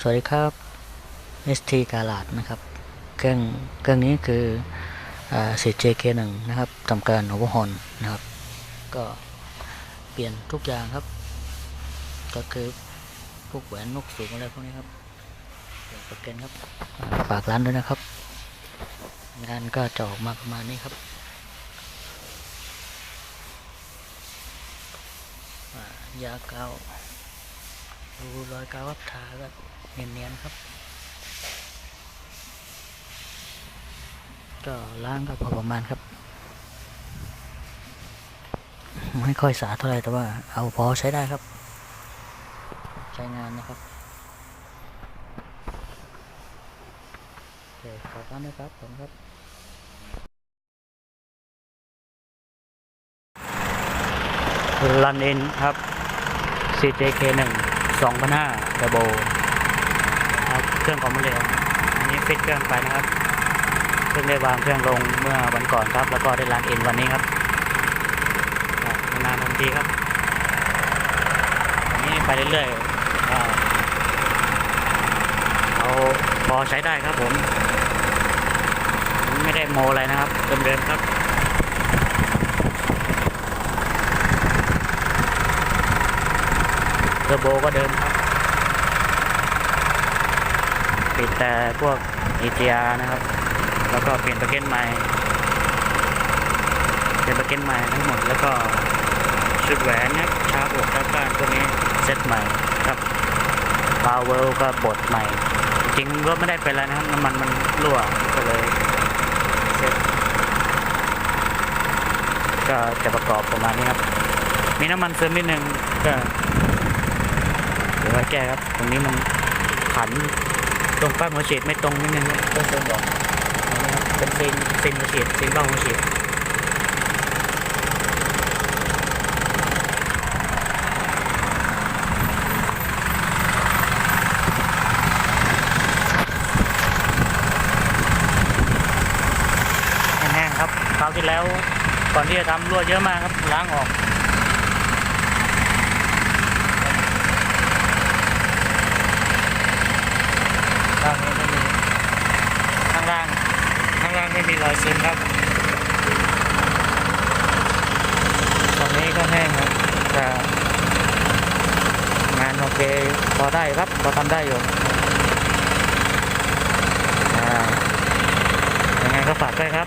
สวัสดีครับ ST กาลาดนะครับ เครื่องนี้คือ4JK1 นะครับทำการโอเวอร์ฮอลนะครับก็เปลี่ยนทุกอย่างครับก็คือพวกแหวนนกสูงอะไรพวกนี้ครับเปลี่ยนโปรแกรมครับฝากร้านด้วยนะครับงานก็จะออกมาประมาณนี้ครับยาเกาดูรอยกาววับทาก็เนียนๆครับก็ล้างก็พอประมาณครับไม่ค่อยสะอาดเท่าไหร่แต่ว่าเอาพอใช้ได้ครับใช้งานนะครับโอเคขอบคุณนะครับผมครับรันเอ็นครับ CJK1 2005 Turbo เครื่องของมันเร็วอันนี้ฟิตเครื่องไปนะครับเพิ่งได้วางเครื่องลงเมื่อวันก่อนครับแล้วก็ได้รันเอ็นวันนี้ครับนานๆทีครับอันนี้ไปเรื่อยๆเอาพอใช้ได้ครับผมไม่ได้โมอะไรนะครับเดิมๆครับเทอร์โบก็เดิมครับปิดแต่พวก EGR นะครับแล้วก็เปลี่ยนประเก็นใหม่ทั้งหมดแล้วก็ชุดแหวนเนี่ยชาร์ปอกด้านข้างตัวนี้เซตใหม่ครับบาวเวลก็บดใหม่จริงรถไม่ได้เป็นอะไรนะครับน้ำมันมันรั่วก็เลยเซตก็จะประกอบประมาณนี้ครับมีน้ำมันซึมนิดนึงก็เดี๋ยวแก้ครับตรงนี้มันขันตรงป้ายหัวฉีดไม่ตรงนิดนึงต้องเติมบอกนะครับเป็นซีนหัวฉีดซีนเบ้าหัวฉีดแห้งๆครับคราวที่แล้วก่อนที่จะทำรั่วเยอะมากครับล้างออกข้างล่างไม่มีรอยซึมครับตอนนี้ก็แห้งครับแต่งานโอเคพอได้ครับพอทำได้อยู่ยังไงก็ฝากด้วยครับ